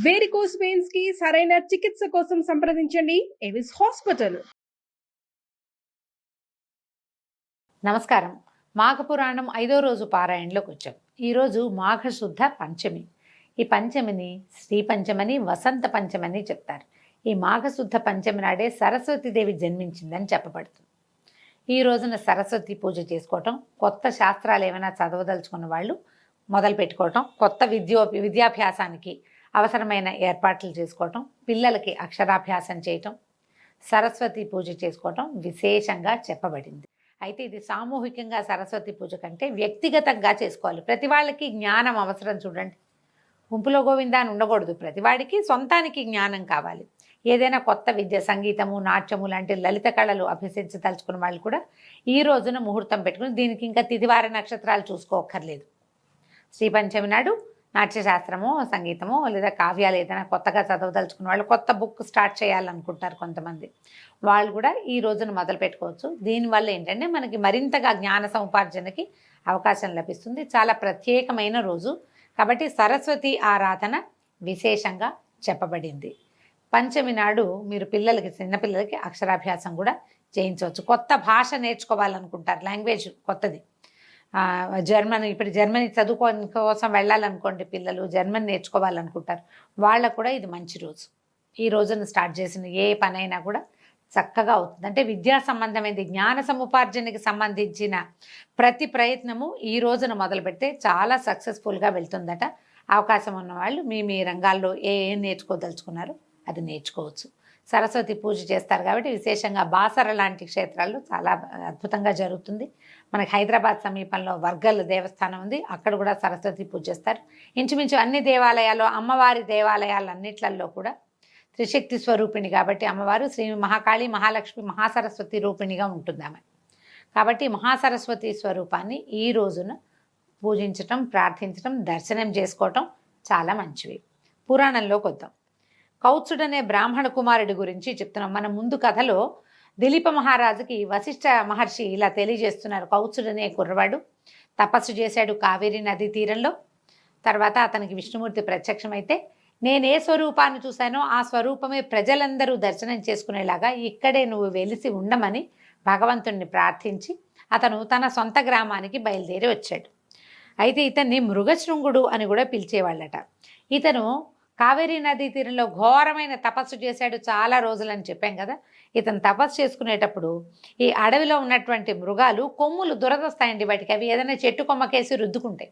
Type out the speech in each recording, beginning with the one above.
Varicose veins కి సరైన చికిత్స కోసం సంప్రదించండి ఎవిస్ హాస్పిటల్. నమస్కారం. మాఘపురాణం 5వ రోజు పారాయణలోకి వచ్చాం. ఈరోజు మాఘశుద్ధ పంచమి. ఈ పంచమిని శ్రీ పంచమని, వసంత పంచమని చెప్తారు. ఈ మాఘశుద్ధ పంచమి నాడే సరస్వతీదేవి జన్మించిందని చెప్పబడుతుంది. ఈ రోజున సరస్వతి పూజ చేసుకోవటం, కొత్త శాస్త్రాలు ఏమైనా చదవదలుచుకున్న వాళ్ళు మొదలు పెట్టుకోవటం, కొత్త విద్యాభ్యాసానికి అవసరమైన ఏర్పాట్లు చేసుకోవటం, పిల్లలకి అక్షరాభ్యాసం చేయటం, సరస్వతి పూజ చేసుకోవటం విశేషంగా చెప్పబడింది. అయితే ఇది సామూహికంగా సరస్వతి పూజ కంటే వ్యక్తిగతంగా చేసుకోవాలి. ప్రతి వాళ్ళకి జ్ఞానం అవసరం. చూడండి, గుంపులో గోవిందా అని ఉండకూడదు. ప్రతివాడికి సొంతానికి జ్ఞానం కావాలి. ఏదైనా కొత్త విద్య, సంగీతము, నాట్యము లాంటి లలిత కళలు అభ్యసించదలుచుకున్న వాళ్ళు కూడా ఈ రోజున ముహూర్తం పెట్టుకుని, దీనికి ఇంకా తిథివార నక్షత్రాలు చూసుకోక్కర్లేదు. శ్రీ పంచమి నాడు నాట్యశాస్త్రము, సంగీతము లేదా కావ్యాలు ఏదైనా కొత్తగా చదవదలుచుకున్న వాళ్ళు, కొత్త బుక్ స్టార్ట్ చేయాలనుకుంటారు కొంతమంది, వాళ్ళు కూడా ఈ రోజున మొదలు పెట్టుకోవచ్చు. దీనివల్ల ఏంటంటే మనకి మరింతగా జ్ఞాన సముపార్జనకి అవకాశం లభిస్తుంది. చాలా ప్రత్యేకమైన రోజు కాబట్టి సరస్వతి ఆరాధన విశేషంగా చెప్పబడింది. పంచమి నాడు మీరు పిల్లలకి, చిన్నపిల్లలకి అక్షరాభ్యాసం కూడా చేయించవచ్చు. కొత్త భాష నేర్చుకోవాలనుకుంటారు, లాంగ్వేజ్ కొత్తది, జర్మనీ, ఇప్పుడు జర్మనీ చదువుకోవడం కోసం వెళ్ళాలనుకోండి, పిల్లలు జర్మనీ నేర్చుకోవాలనుకుంటారు, వాళ్ళకు కూడా ఇది మంచి రోజు. ఈ రోజున స్టార్ట్ చేసిన ఏ పనైనా కూడా చక్కగా అవుతుంది. అంటే విద్యా సంబంధమైనది, జ్ఞాన సముపార్జనకి సంబంధించిన ప్రతి ప్రయత్నము ఈ రోజున మొదలు పెడితే చాలా సక్సెస్ఫుల్గా వెళ్తుందట. అవకాశం ఉన్నవాళ్ళు మీ రంగాల్లో ఏం నేర్చుకోదలుచుకున్నారో అది నేర్చుకోవచ్చు. సరస్వతి పూజ చేస్తారు కాబట్టి విశేషంగా బాసర లాంటి క్షేత్రాల్లో చాలా అద్భుతంగా జరుగుతుంది. మనకి హైదరాబాద్ సమీపంలో వర్గల్ దేవస్థానం ఉంది, అక్కడ కూడా సరస్వతి పూజ చేస్తారు. ఇంచుమించు అన్ని దేవాలయాల్లో, అమ్మవారి దేవాలయాలన్నిట్లలో కూడా త్రిశక్తి స్వరూపిణి కాబట్టి అమ్మవారు శ్రీ మహాకాళి, మహాలక్ష్మి, మహాసరస్వతి రూపిణిగా ఉంటుంది ఆమె. కాబట్టి మహాసరస్వతి స్వరూపాన్ని ఈ రోజున పూజించటం, ప్రార్థించటం, దర్శనం చేసుకోవటం చాలా మంచివి. పురాణంలోకి వద్దాం. కౌత్సుడనే బ్రాహ్మణ కుమారుడి గురించి చెప్తున్నాం. మన ముందు కథలో దిలీప మహారాజుకి వశిష్ఠ మహర్షి ఇలా తెలియజేస్తున్నారు. కౌత్సుడనే కుర్రవాడు తపస్సు చేశాడు కావేరీ నదీ తీరంలో. తర్వాత అతనికి విష్ణుమూర్తి ప్రత్యక్షమైతే, నేనే స్వరూపాన్ని చూశానో ఆ స్వరూపమే ప్రజలందరూ దర్శనం చేసుకునేలాగా ఇక్కడే నువ్వు వెలిసి ఉండమని భగవంతుణ్ణి ప్రార్థించి అతను తన సొంత గ్రామానికి బయలుదేరి వచ్చాడు. అయితే ఇతన్ని మృగశృంగుడు అని కూడా పిలిచేవాళ్ళట. ఇతను కావేరీ నదీ తీరంలో ఘోరమైన తపస్సు చేశాడు చాలా రోజులని చెప్పాం కదా. ఇతను తపస్సు చేసుకునేటప్పుడు ఈ అడవిలో ఉన్నటువంటి మృగాలు కొమ్ములు దురదొస్తాయండి వాటికి, అవి ఏదైనా చెట్టు కొమ్మకేసి రుద్దుకుంటాయి.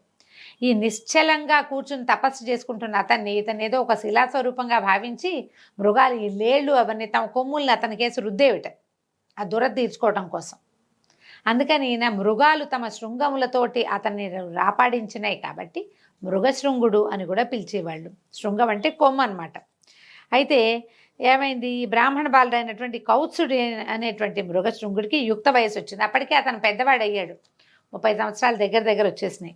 ఈ నిశ్చలంగా కూర్చుని తపస్సు చేసుకుంటున్న ఇతను ఏదో ఒక శిలాస్వరూపంగా భావించి మృగాలు ఈ లేళ్ళు అవన్నీ తమ కొమ్ముల్ని అతనికేసి రుద్దేవిట, ఆ దురద తీర్చుకోవటం కోసం. అందుకని ఈయన మృగాలు తమ శృంగములతోటి అతన్ని రాపాడించినాయి కాబట్టి మృగశృంగుడు అని కూడా పిలిచేవాళ్ళు. శృంగం అంటే కొమ్ము అనమాట. అయితే ఏమైంది, ఈ బ్రాహ్మణ బాలుడైనటువంటి కౌత్సుడు అనేటువంటి మృగశృంగుడికి యుక్త వయసు వచ్చింది. అప్పటికే అతను పెద్దవాడు అయ్యాడు, 30 సంవత్సరాలు దగ్గర వచ్చేసినాయి.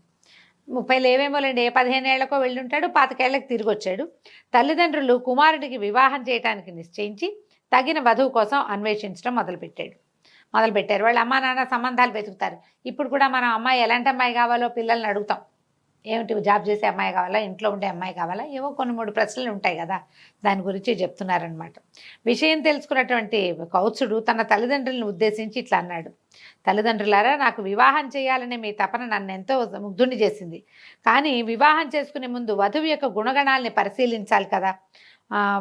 30 ఏమేమోలేండి, 15 ఏళ్లకో వెళ్ళుంటాడు, 25 ఏళ్లకు తిరిగి వచ్చాడు. తల్లిదండ్రులు కుమారుడికి వివాహం చేయడానికి నిశ్చయించి తగిన వధువు కోసం అన్వేషించడం మొదలుపెట్టారు. వాళ్ళ అమ్మా నాన్న సంబంధాలు వెతుకుతారు. ఇప్పుడు కూడా మనం అమ్మాయి ఎలాంటి అమ్మాయి కావాలో పిల్లల్ని అడుగుతాం. ఏమిటి, జాబ్ చేసే అమ్మాయి కావాలా, ఇంట్లో ఉండే అమ్మాయి కావాలా, ఏవో 2-3 ప్రశ్నలు ఉంటాయి కదా, దాని గురించి చెప్తున్నారనమాట. విషయం తెలుసుకున్నటువంటి కౌత్సుడు తన తల్లిదండ్రులను ఉద్దేశించి ఇట్లా అన్నాడు. తల్లిదండ్రులారా, నాకు వివాహం చేయాలనే మీ తపన నన్ను ఎంతో ముగ్ధుని చేసింది. కానీ వివాహం చేసుకునే ముందు వధువు యొక్క గుణగణాలని పరిశీలించాలి కదా.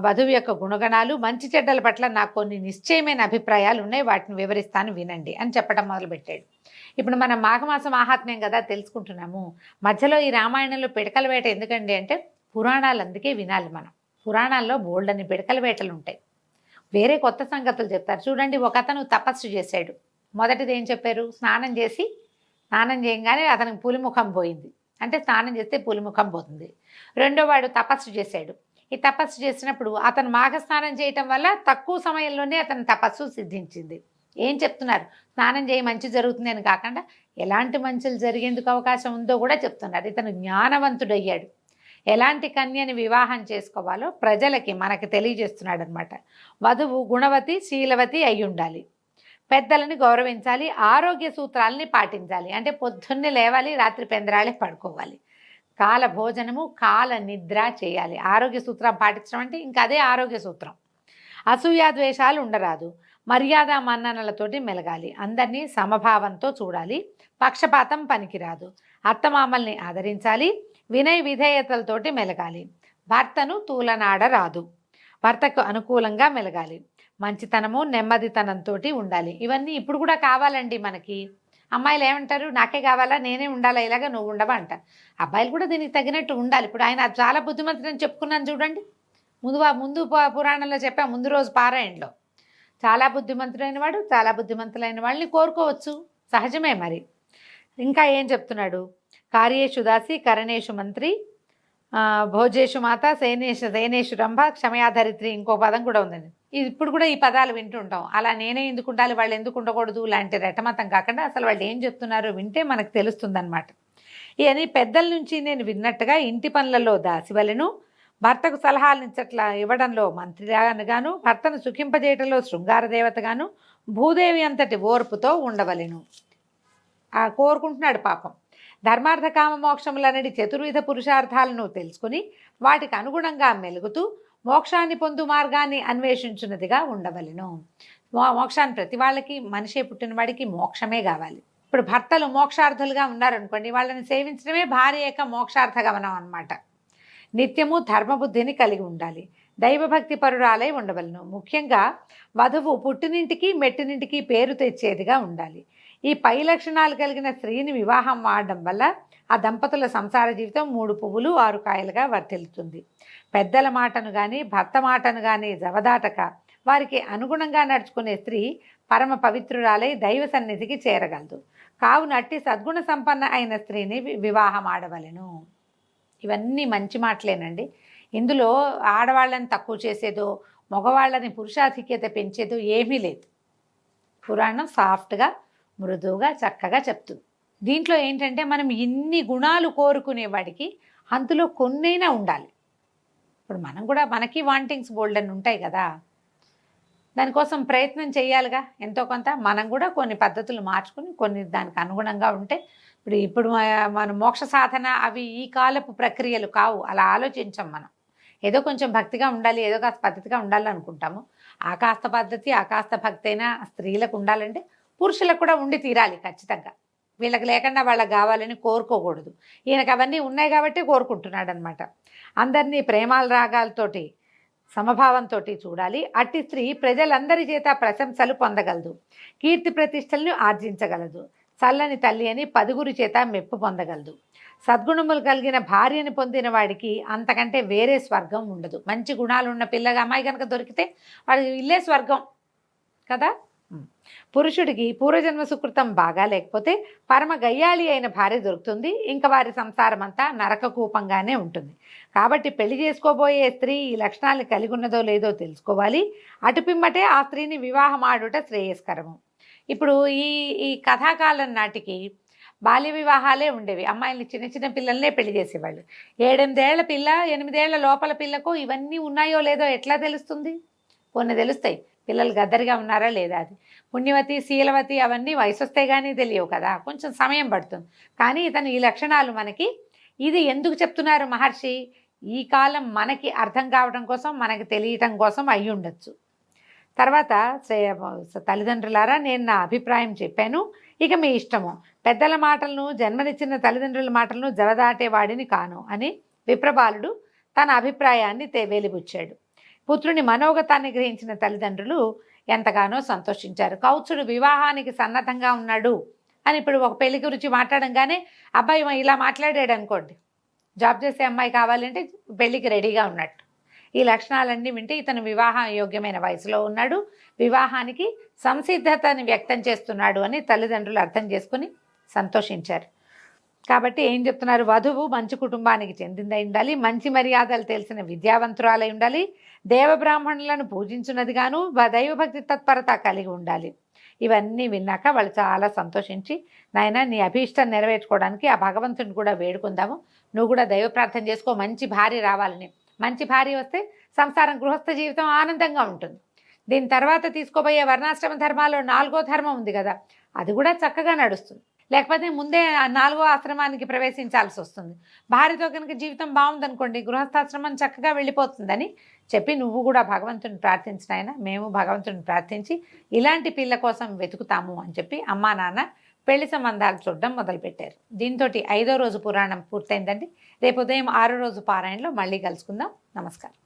వధువు యొక్క గుణగణాలు, మంచి చెడ్డల పట్ల నాకు కొన్ని నిశ్చయమైన అభిప్రాయాలు ఉన్నాయి, వాటిని వివరిస్తాను వినండి అని చెప్పడం మొదలుపెట్టాడు. ఇప్పుడు మనం మాఘమాసం మహాత్మ్యం కదా తెలుసుకుంటున్నాము. మధ్యలో ఈ రామాయణంలో పిడకల వేట ఎందుకండి అంటే, పురాణాలు అందుకే వినాలి మనం. పురాణాల్లో బోల్డని పిడకల వేటలు ఉంటాయి, వేరే కొత్త సంగతులు చెప్తారు. చూడండి, ఒక అతను తపస్సు చేశాడు. మొదటిది ఏం చెప్పారు, స్నానం చేయగానే అతనికి పులిముఖం పోయింది, అంటే స్నానం చేస్తే పులిముఖం పోతుంది. రెండో వాడు తపస్సు చేశాడు. ఈ తపస్సు చేసినప్పుడు అతను మాఘస్నానం చేయటం వల్ల తక్కువ సమయంలోనే అతని తపస్సు సిద్ధించింది. ఏం చెప్తున్నారు, స్నానం చేయి మంచి జరుగుతుంది అని కాకుండా ఎలాంటి మంచులు జరిగేందుకు అవకాశం ఉందో కూడా చెప్తున్నారు. ఇతను జ్ఞానవంతుడయ్యాడు. ఎలాంటి కన్యని వివాహం చేసుకోవాలో ప్రజలకి మనకి తెలియజేస్తున్నాడు అనమాట. వధువు గుణవతి, శీలవతి అయి ఉండాలి, పెద్దలని గౌరవించాలి, ఆరోగ్య సూత్రాలని పాటించాలి. అంటే పొద్దున్నే లేవాలి, రాత్రి పెందరాళే పడుకోవాలి, కాల భోజనము, కాల నిద్ర చేయాలి. ఆరోగ్య సూత్రం పాటించడం అంటే ఇంకా అదే ఆరోగ్య సూత్రం. అసూయా ద్వేషాలు ఉండరాదు. మర్యాద మన్ననలతోటి మెలగాలి. అందరినీ సమభావంతో చూడాలి. పక్షపాతం పనికిరాదు. అత్తమామల్ని ఆదరించాలి. వినయ విధేయతలతోటి మెలగాలి. భర్తను తూలనాడరాదు. భర్తకు అనుకూలంగా మెలగాలి. మంచితనము నెమ్మదితనంతో ఉండాలి. ఇవన్నీ ఇప్పుడు కూడా కావాలండి మనకి. అమ్మాయిలు ఏమంటారు, నాకే కావాలా, నేనే ఉండాలా, ఇలాగా నువ్వు ఉండవా అంటారు. అబ్బాయిలు కూడా దీనికి తగినట్టు ఉండాలి. ఇప్పుడు ఆయన చాలా బుద్ధిమంతుడని చెప్పుకున్నాను చూడండి. ముందు పురాణంలో చెప్పా, ముందు రోజు పారాయణలో. చాలా బుద్ధిమంతుడైన వాడు, చాలా బుద్ధిమంతులైన వాళ్ళని కోరుకోవచ్చు, సహజమే. మరి ఇంకా ఏం చెప్తున్నాడు, కార్యేషు దాసి కరణేషు మంత్రి భోజేషు మాత సేనేషు రంభ క్షమయాధరిత్రి, ఇంకో పదం కూడా ఉందండి. ఇది ఇప్పుడు కూడా ఈ పదాలు వింటుంటాం. అలా నేనే ఎందుకు ఉండాలి, వాళ్ళు ఎందుకు ఉండకూడదు లాంటి రెటమతం కాకుండా అసలు వాళ్ళు ఏం చెప్తున్నారో వింటే మనకు తెలుస్తుంది అనమాట. ఇవన్నీ పెద్దల నుంచి నేను విన్నట్టుగా ఇంటి పనులలో దాసివలను, భర్తకు సలహాలు ఇవ్వడంలో మంత్రిగాను, భర్తను సుఖింపజేయటంలో శృంగార దేవతగాను, భూదేవి అంతటి ఓర్పుతో ఉండవలెను. కోరుకుంటున్నాడు పాపం. ధర్మార్థ కామ మోక్షములనడి చతుర్విధ పురుషార్థాలను తెలుసుకుని వాటికి అనుగుణంగా మెలుగుతూ మోక్షాన్ని పొందు మార్గాన్ని అన్వేషించున్నదిగా ఉండవలెను. మోక్షాన్ని ప్రతి వాళ్ళకి, మనిషే పుట్టిన వాడికి మోక్షమే కావాలి. ఇప్పుడు భర్తలు మోక్షార్థులుగా ఉన్నారనుకోండి, వాళ్ళని సేవించడమే భార్య యొక్క మోక్షార్థ గమనం అన్నమాట. నిత్యము ధర్మబుద్ధిని కలిగి ఉండాలి. దైవభక్తి పరురాలై ఉండవలను. ముఖ్యంగా వధువు పుట్టినింటికి మెట్టినింటికి పేరు తెచ్చేదిగా ఉండాలి. ఈ పై లక్షణాలు కలిగిన స్త్రీని వివాహం ఆడడం వల్ల ఆ దంపతుల సంసార జీవితం 3 పువ్వులు 6 కాయలుగా వర్తిల్లుతుంది. పెద్దల మాటను కానీ భర్త మాటను కానీ జవదాటక వారికి అనుగుణంగా నడుచుకునే స్త్రీ పరమ పవిత్రురాలై దైవ సన్నిధికి చేరగలదు. కావున అట్టి సద్గుణ సంపన్న అయిన స్త్రీని వివాహం ఆడవలెను. ఇవన్నీ మంచి మాటలేనండి. ఇందులో ఆడవాళ్ళని తక్కువ చేసేదో, మగవాళ్ళని పురుషాధిక్యత పెంచేదో ఏమీ లేదు. పురాణం సాఫ్ట్గా, మృదువుగా, చక్కగా చెప్తుంది. దీంట్లో ఏంటంటే మనం ఇన్ని గుణాలు కోరుకునేవాడికి అందులో కొన్నైనా ఉండాలి. ఇప్పుడు మనం కూడా, మనకి వాంటింగ్స్ బోల్డ్ అని ఉంటాయి కదా, దానికోసం ప్రయత్నం చేయాలిగా ఎంతో కొంత. మనం కూడా కొన్ని పద్ధతులు మార్చుకుని కొన్ని దానికి అనుగుణంగా ఉంటే, ఇప్పుడు మన మోక్ష సాధన అవి ఈ కాలపు ప్రక్రియలు కావు. అలా ఆలోచించాం మనం. ఏదో కొంచెం భక్తిగా ఉండాలి, ఏదో కాస్త పద్ధతిగా ఉండాలి అనుకుంటాము. ఆ కాస్త పద్ధతి, ఆ కాస్త భక్తి అయినా స్త్రీలకు ఉండాలంటే పురుషులకు కూడా ఉండి తీరాలి ఖచ్చితంగా. వీళ్ళకి లేకుండా వాళ్ళకి కావాలని కోరుకోకూడదు. ఈయనకు అవన్నీ ఉన్నాయి కాబట్టి కోరుకుంటున్నాడు అనమాట. అందరినీ ప్రేమాల రాగాలతోటి సమభావంతో చూడాలి. అట్టి స్త్రీ ప్రజలందరి చేత ప్రశంసలు పొందగలదు. కీర్తి ప్రతిష్టలను ఆర్జించగలదు. చల్లని తల్లి అని 10గురి చేత మెప్పు పొందగలదు. సద్గుణములు కలిగిన భార్యని పొందిన వాడికి అంతకంటే వేరే స్వర్గం ఉండదు. మంచి గుణాలు ఉన్న పిల్లగా అమ్మాయి కనుక దొరికితే వాడి ఇల్లే స్వర్గం కదా. పురుషుడికి పూర్వజన్మ సుకృతం బాగా లేకపోతే పరమ గయ్యాళి అయిన భార్య దొరుకుతుంది. ఇంకా వారి సంసారం అంతా నరకకూపంగానే ఉంటుంది. కాబట్టి పెళ్లి చేసుకోబోయే స్త్రీ ఈ లక్షణాలను కలిగి ఉన్నదో లేదో తెలుసుకోవాలి. అటుపిమ్మటే ఆ స్త్రీని వివాహం ఆడుట శ్రేయస్కరము. ఇప్పుడు ఈ కథాకాలం నాటికి బాల్య వివాహాలే ఉండేవి. అమ్మాయిల్ని చిన్న చిన్న పిల్లల్నే పెళ్లి చేసేవాళ్ళు. 7-8 ఏళ్ల పిల్ల, 8 ఏళ్ల లోపల పిల్లకు ఇవన్నీ ఉన్నాయో లేదో ఎట్లా తెలుస్తుంది? కొన్ని తెలుస్తాయి. పిల్లలు గద్దరిగా ఉన్నారా లేదా అది. పుణ్యవతి, శీలవతి అవన్నీ వయసు వస్తే కానీ తెలియవు కదా, కొంచెం సమయం పడుతుంది. కానీ ఇతను ఈ లక్షణాలు మనకి, ఇది ఎందుకు చెప్తున్నారు మహర్షి? ఈ కాలం మనకి అర్థం కావడం కోసం, మనకి తెలియటం కోసం అయి ఉండొచ్చు. తర్వాత తల్లిదండ్రులారా, నేను నా అభిప్రాయం చెప్పాను, ఇక మీ ఇష్టము. పెద్దల మాటలను, జన్మనిచ్చిన తల్లిదండ్రుల మాటలను జవదాటేవాడిని కాను అని విప్రబాలుడు తన అభిప్రాయాన్ని వెలిబుచ్చాడు. పుత్రుని మనోగతాన్ని గ్రహించిన తల్లిదండ్రులు ఎంతగానో సంతోషించారు. కౌత్సుడు వివాహానికి సన్నద్ధంగా ఉన్నాడు అని ఇప్పుడు ఒక పెళ్లి గురించి మాట్లాడంగానే అబ్బాయి ఇలా మాట్లాడాడు అనుకోండి, జాబ్ చేసే అమ్మాయి కావాలంటే పెళ్లికి రెడీగా ఉన్నట్టు. ఈ లక్షణాలన్నీ వింటే ఇతను వివాహ యోగ్యమైన వయసులో ఉన్నాడు, వివాహానికి సంసిద్ధతని వ్యక్తం చేస్తున్నాడు అని తల్లిదండ్రులు అర్థం చేసుకుని సంతోషించారు. కాబట్టి ఏం చెప్తున్నారు? వధువు మంచి కుటుంబానికి చెందిందై ఉండాలి, మంచి మర్యాదలు తెలిసిన విద్యావంతురాలై ఉండాలి, దేవబ్రాహ్మణులను పూజించున్నదిగాను దైవభక్తి తత్పరత కలిగి ఉండాలి. ఇవన్నీ విన్నాక వాళ్ళు చాలా సంతోషించి, నాయన నీ అభీష్టం నెరవేర్చుకోవడానికి ఆ భగవంతుని కూడా వేడుకుందాము, నువ్వు కూడా దైవ ప్రార్థన చేసుకో, మంచి భార్య రావాలని. మంచి భార్య వస్తే సంసారం, గృహస్థ జీవితం ఆనందంగా ఉంటుంది. దీని తర్వాత తీసుకోబోయే వర్ణాశ్రమ ధర్మాల్లో 4వ ధర్మం ఉంది కదా, అది కూడా చక్కగా నడుస్తుంది. లేకపోతే ముందే ఆ 4వ ఆశ్రమానికి ప్రవేశించాల్సి వస్తుంది. భార్యతో కనుక జీవితం బాగుందనుకోండి, గృహస్థాశ్రమం చక్కగా వెళ్ళిపోతుందని చెప్పి నువ్వు కూడా భగవంతుని ప్రార్థించిన మేము భగవంతుని ప్రార్థించి ఇలాంటి పిల్ల కోసం వెతుకుతాము అని చెప్పి అమ్మా నాన్న పెళ్లి సంబంధాలు చూడడం మొదలుపెట్టారు. దీంతో 5వ రోజు పురాణం పూర్తయిందండి. రేపు ఉదయం 6వ రోజు పారాయణలో మళ్ళీ కలుసుకుందాం. నమస్కారం.